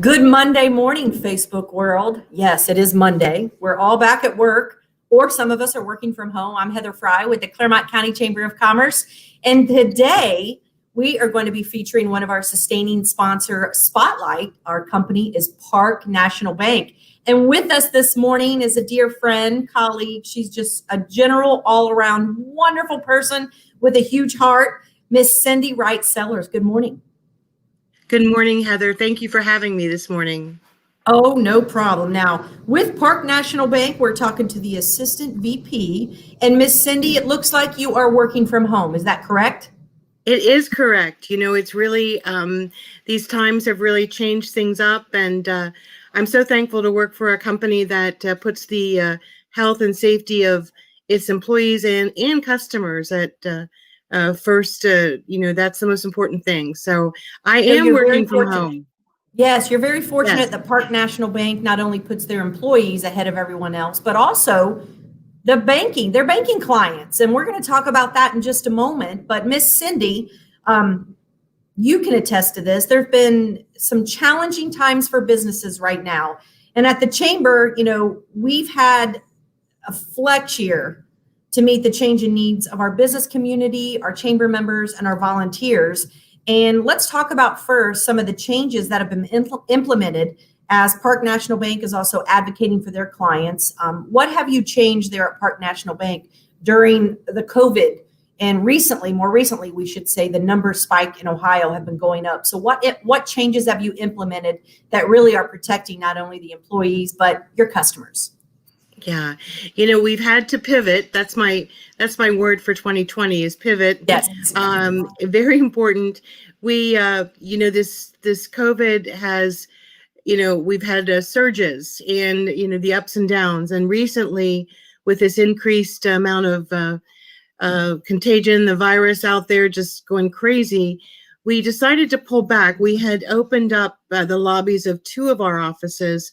Good Monday morning, Facebook world. Yes, it is Monday. We're all back at work, or some of us are working from home. I'm Heather Fry with the Clermont County Chamber of Commerce. And today we are going to be featuring one of our sustaining sponsor spotlight. Our company is Park National Bank. And with us this morning is a dear friend, colleague. She's just a general, all-around wonderful person with a huge heart, Miss Cindy Wright Sellers. Good morning. Good morning, Heather. Thank you for having me this morning. Oh, no problem. Now, with Park National Bank, we're talking to the Assistant VP. And Miss Cindy, it looks like you are working from home. Is that correct? It is correct. You know, it's really, these times have really changed things up. And I'm so thankful to work for a company that puts the health and safety of its employees and customers at first. That's the most important thing. So I am working from home. Yes, you're very fortunate that Park National Bank not only puts their employees ahead of everyone else, but also their banking clients. And we're going to talk about that in just a moment. But Miss Cindy, you can attest to this. There have been some challenging times for businesses right now. And at the Chamber, we've had a flex year to meet the changing needs of our business community, our Chamber members, and our volunteers. And let's talk about first some of the changes that have been implemented as Park National Bank is also advocating for their clients. What have you changed there at Park National Bank during the COVID? And more recently, we should say, the number spike in Ohio have been going up. So what changes have you implemented that really are protecting not only the employees, but your customers? Yeah, we've had to pivot. That's my word for 2020 is pivot. Yes. Very important. We, this COVID has, we've had surges and, the ups and downs. And recently, with this increased amount of contagion, the virus out there just going crazy, we decided to pull back. We had opened up the lobbies of two of our offices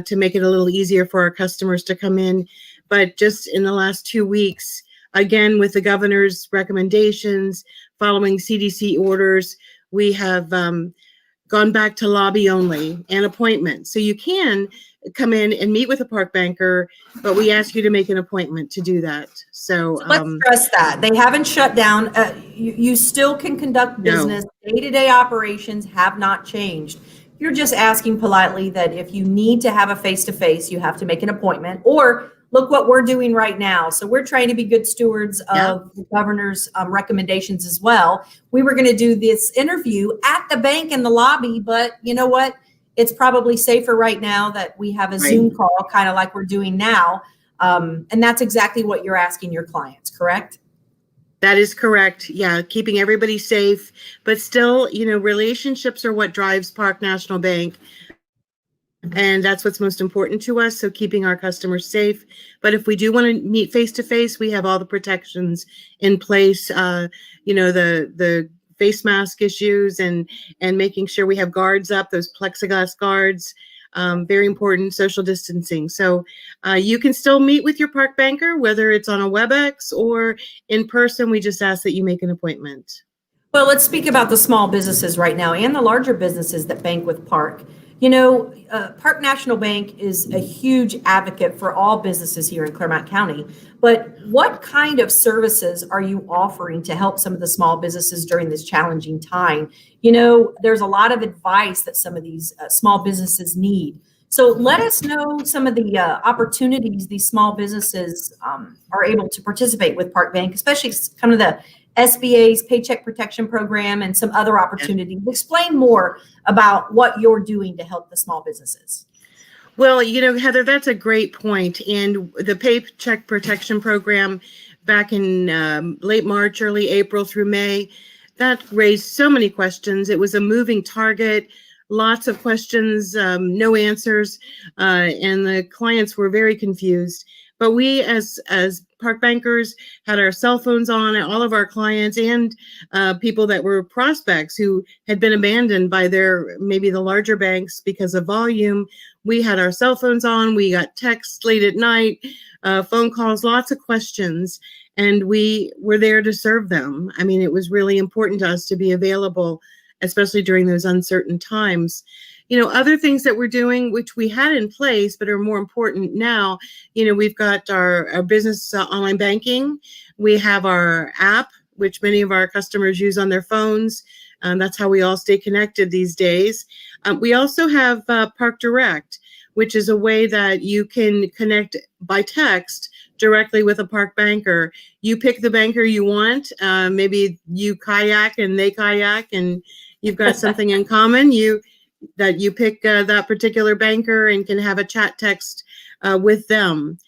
to make it a little easier for our customers to come in. But just in the last 2 weeks, again, with the governor's recommendations, following CDC orders, we have gone back to lobby only and appointment. So you can come in and meet with a park banker, but we ask you to make an appointment to do that. So let's stress that. They haven't shut down. You still can conduct business. No. Day-to-day operations have not changed. You're just asking politely that if you need to have a face-to-face, you have to make an appointment, or look what we're doing right now. So we're trying to be good stewards of the governor's recommendations as well. We were going to do this interview at the bank in the lobby, but you know what? It's probably safer right now that we have a Zoom call, kind of like we're doing now. And that's exactly what you're asking your clients, correct? That is correct. Yeah, keeping everybody safe, but still, relationships are what drives Park National Bank. And that's what's most important to us. So keeping our customers safe. But if we do want to meet face to face, we have all the protections in place. The face mask issues and making sure we have guards up, those plexiglass guards. Very important, social distancing. So you can still meet with your park banker, whether it's on a WebEx or in person. We just ask that you make an appointment. Well, let's speak about the small businesses right now and the larger businesses that bank with Park. Park National Bank is a huge advocate for all businesses here in Clermont County. But what kind of services are you offering to help some of the small businesses during this challenging time? There's a lot of advice that some of these small businesses need. So let us know some of the opportunities these small businesses are able to participate with Park Bank, especially kind of the SBA's Paycheck Protection Program and some other opportunities. Explain more about what you're doing to help the small businesses. Well, Heather, that's a great point. And the Paycheck Protection Program back in late March, early April through May, that raised so many questions. It was a moving target, lots of questions, no answers, and the clients were very confused. But we, as park bankers, had our cell phones on, and all of our clients and people that were prospects who had been abandoned by maybe the larger banks because of volume. We had our cell phones on. We got texts late at night, phone calls, lots of questions, and we were there to serve them. I mean, it was really important to us to be available, especially during those uncertain times. other things that we're doing, which we had in place, but are more important now, we've got our business online banking. We have our app, which many of our customers use on their phones. That's how we all stay connected these days. We also have Park Direct, which is a way that you can connect by text directly with a park banker. You pick the banker you want. Maybe you kayak and they kayak, and you've got something in common. You pick that particular banker and can have a chat text with them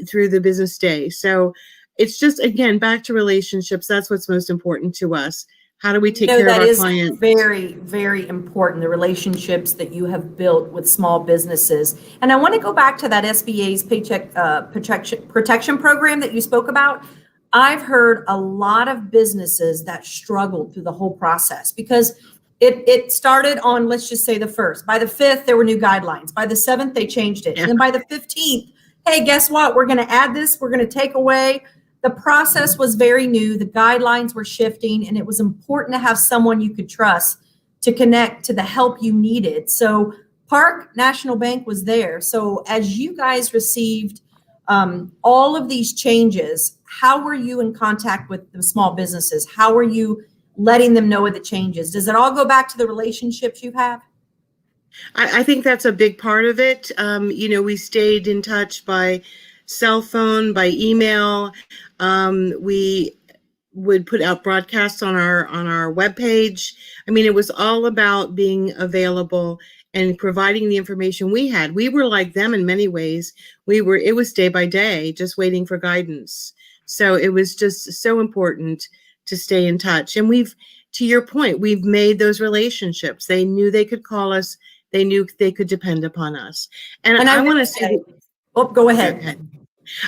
through the business day. So it's just, again, back to relationships. That's what's most important to us. How do we take care of our clients? That is very, very important, the relationships that you have built with small businesses. And I want to go back to that SBA's Paycheck Protection Program that you spoke about. I've heard a lot of businesses that struggled through the whole process because it started on, let's just say, the 1st. By the 5th, there were new guidelines. By the 7th, they changed it. Yeah. And then by the 15th, hey, guess what? We're going to add this. We're going to take away. The process was very new. The guidelines were shifting, and it was important to have someone you could trust to connect to the help you needed. So Park National Bank was there. So as you guys received all of these changes, how were you in contact with the small businesses? How were you letting them know of the changes? Does it all go back to the relationships you have? I think that's a big part of it. We stayed in touch by cell phone, by email. We would put out broadcasts on our webpage. I mean, it was all about being available and providing the information we had. We were like them in many ways. It was day by day, just waiting for guidance. So it was just so important to stay in touch. And to your point, we've made those relationships. They knew they could call us. They knew they could depend upon us. And I want to say, go ahead. Okay.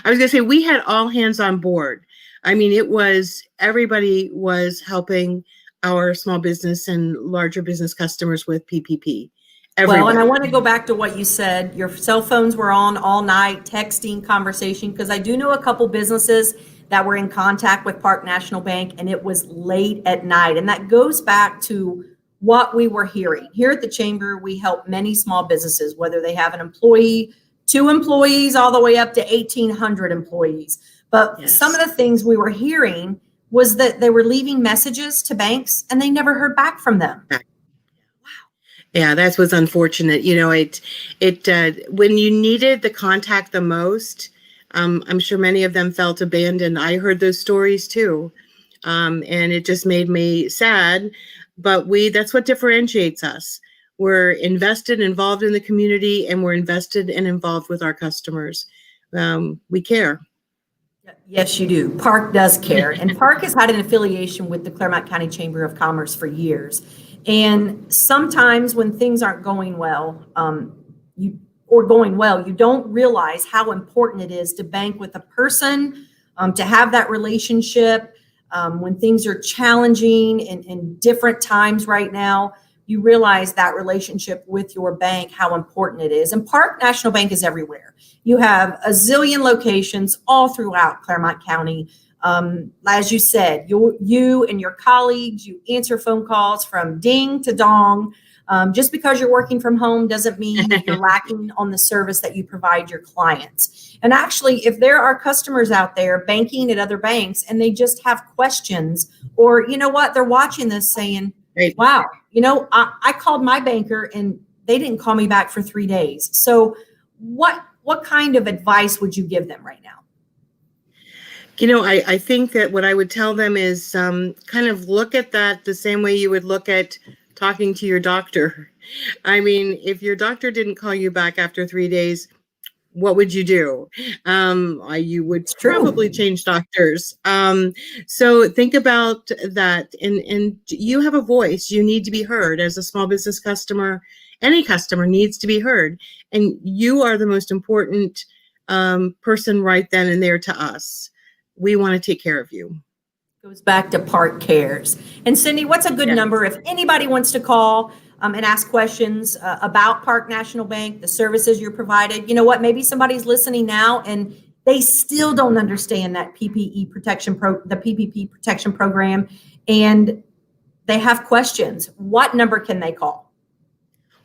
I was going to say, we had all hands on board. I mean, everybody was helping our small business and larger business customers with PPP. Everybody. Well, and I want to go back to what you said. Your cell phones were on all night, texting, conversation, because I do know a couple businesses that were in contact with Park National Bank, and it was late at night. And that goes back to what we were hearing. Here at the Chamber, we help many small businesses, whether they have an employee, 2 employees, all the way up to 1,800 employees. But Yes. Some of the things we were hearing was that they were leaving messages to banks and they never heard back from them. Yeah, that was unfortunate. When you needed the contact the most, I'm sure many of them felt abandoned. I heard those stories too. And it just made me sad. But that's what differentiates us. We're involved in the community, and we're invested and involved with our customers. We care. Yes, you do. Park does care. And Park has had an affiliation with the Clermont County Chamber of Commerce for years. And sometimes when things aren't going well, you don't realize how important it is to bank with a person, to have that relationship. When things are challenging in different times right now, you realize that relationship with your bank, how important it is. And Park National Bank is everywhere. You have a zillion locations all throughout Clermont County. As you said, you and your colleagues, you answer phone calls from ding to dong. Just because you're working from home doesn't mean that you're lacking on the service that you provide your clients. And actually, if there are customers out there banking at other banks and they just have questions, or you know what, they're watching this saying, Right. wow, I called my banker and they didn't call me back for 3 days. So what kind of advice would you give them right now? I think that what I would tell them is kind of look at that the same way you would look at talking to your doctor. I mean, if your doctor didn't call you back after 3 days, what would you do? You would probably change doctors. So think about that. And you have a voice. You need to be heard as a small business customer. Any customer needs to be heard. And you are the most important person right then and there to us. We want to take care of you. Goes back to Park Cares. And Cindy, what's a good number if anybody wants to call and ask questions about Park National Bank, the services you're provided? You know what? Maybe somebody's listening now and they still don't understand that the PPP protection program, and they have questions. What number can they call?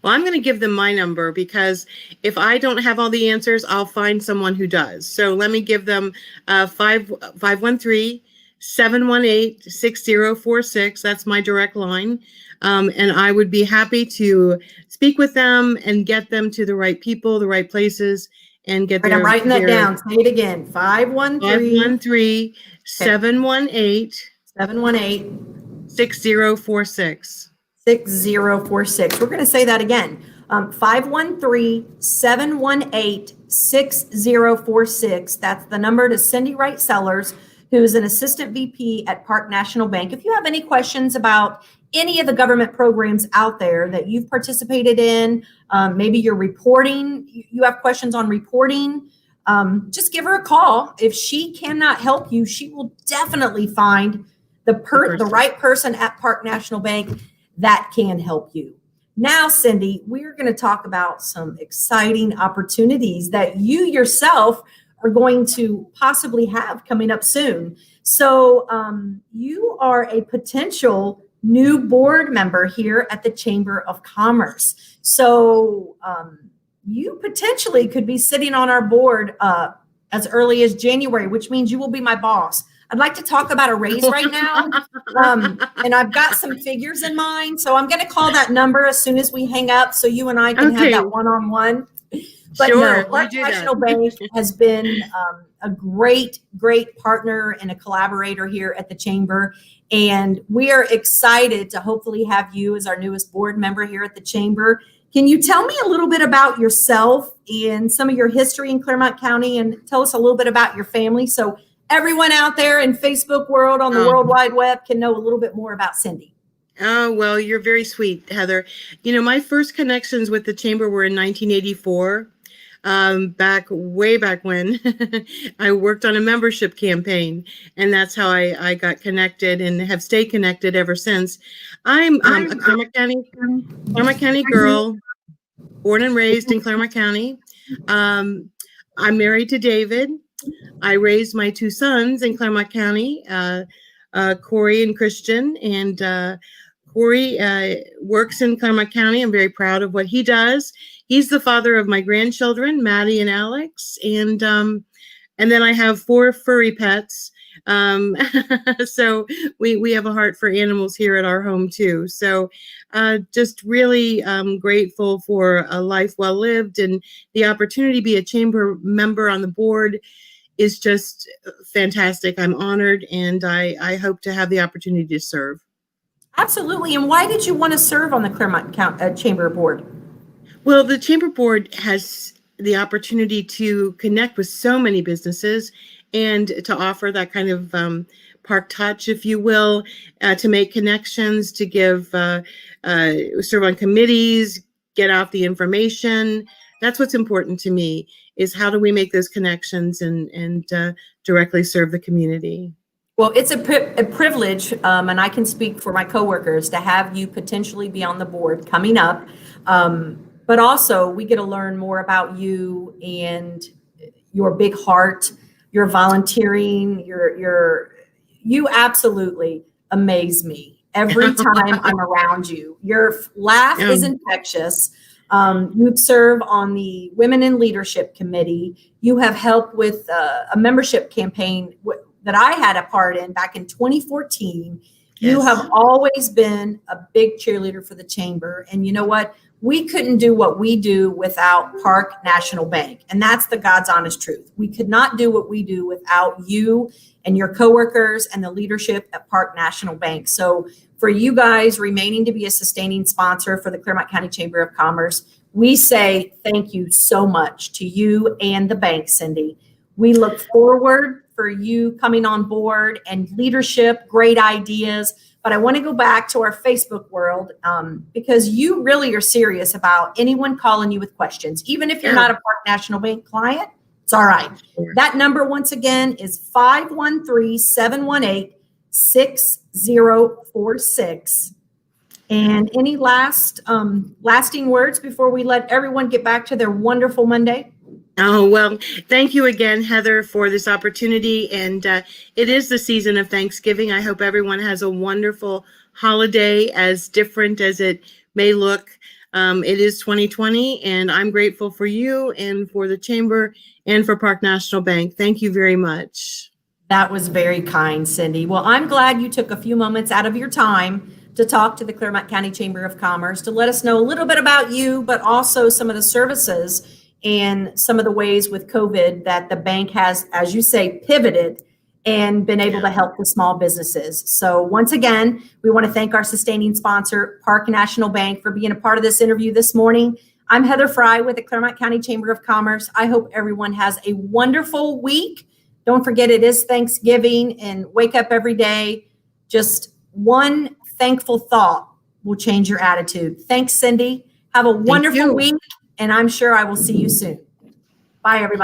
Well, I'm going to give them my number because if I don't have all the answers, I'll find someone who does. So let me give them 513-718-6046. That's my direct line. And I would be happy to speak with them and get them to the right people, the right places, and get All right, I'm writing that down. Say it again. 513-718 718 6046. 6046. We're going to say that again. 513-718-6046. That's the number to Cindy Wright Sellers, who is an assistant VP at Park National Bank. If you have any questions about any of the government programs out there that you've participated in, maybe you're reporting, you have questions on reporting, just give her a call. If she cannot help you, she will definitely find the right person at Park National Bank that can help you. Now, Cindy, we're going to talk about some exciting opportunities that you yourself are going to possibly have coming up soon. So you are a potential new board member here at the Chamber of Commerce. So you potentially could be sitting on our board as early as January, which means you will be my boss. I'd like to talk about a raise right now. And I've got some figures in mind. So I'm going to call that number as soon as we hang up so you and I can have that one-on-one. But sure, no, Park National Bank has been a great partner and a collaborator here at the Chamber. And we are excited to hopefully have you as our newest board member here at the Chamber. Can you tell me a little bit about yourself and some of your history in Clermont County, and tell us a little bit about your family so everyone out there in Facebook world on the World Wide Web can know a little bit more about Cindy? Oh, well, you're very sweet, Heather. You know, my first connections with the Chamber were in 1984. Way back when I worked on a membership campaign, and that's how I got connected and have stayed connected ever since. I'm a Clermont County girl, born and raised in Clermont County. I'm married to David. I raised my two sons in Clermont County, Corey and Christian, and Corey works in Clermont County. I'm very proud of what he does. He's the father of my grandchildren, Maddie and Alex, and then I have 4 furry pets. So we have a heart for animals here at our home too. So just really grateful for a life well lived, and the opportunity to be a chamber member on the board is just fantastic. I'm honored, and I hope to have the opportunity to serve. Absolutely. And why did you want to serve on the Clermont Chamber Board? Well, the Chamber Board has the opportunity to connect with so many businesses and to offer that kind of park touch, if you will, to make connections, to give, serve on committees, get out the information. That's what's important to me, is how do we make those connections and directly serve the community. Well, it's a privilege, and I can speak for my coworkers, to have you potentially be on the board coming up. But also, we get to learn more about you and your big heart, your volunteering, you absolutely amaze me every time I'm around you. Your laugh is infectious. You serve on the Women in Leadership Committee. You have helped with a membership campaign that I had a part in back in 2014. Yes. You have always been a big cheerleader for the Chamber. And you know what? We couldn't do what we do without Park National Bank. And that's the God's honest truth. We could not do what we do without you and your coworkers and the leadership at Park National Bank. So for you guys remaining to be a sustaining sponsor for the Clermont County Chamber of Commerce, we say thank you so much to you and the bank, Cindy. We look forward for you coming on board and leadership, great ideas. But I want to go back to our Facebook world because you really are serious about anyone calling you with questions. Even if you're not a Park National Bank client, it's all right. Sure. That number, once again, is 513-718-6046. And any lasting words before we let everyone get back to their wonderful Monday? Oh, well, thank you again, Heather, for this opportunity. And it is the season of Thanksgiving. I hope everyone has a wonderful holiday, as different as it may look It is 2020, and I'm grateful for you and for the Chamber and for Park National Bank. Thank you very much. That was very kind, Cindy. Well, I'm glad you took a few moments out of your time to talk to the Clermont County Chamber of Commerce to let us know a little bit about you, but also some of the services and some of the ways with COVID that the bank has, as you say, pivoted and been able to help the small businesses. So once again, we want to thank our sustaining sponsor, Park National Bank, for being a part of this interview this morning. I'm Heather Fry with the Clermont County Chamber of Commerce. I hope everyone has a wonderful week. Don't forget it is Thanksgiving, and wake up every day. Just one thankful thought will change your attitude. Thanks, Cindy. Have a wonderful week, and I'm sure I will see you soon. Bye, everybody.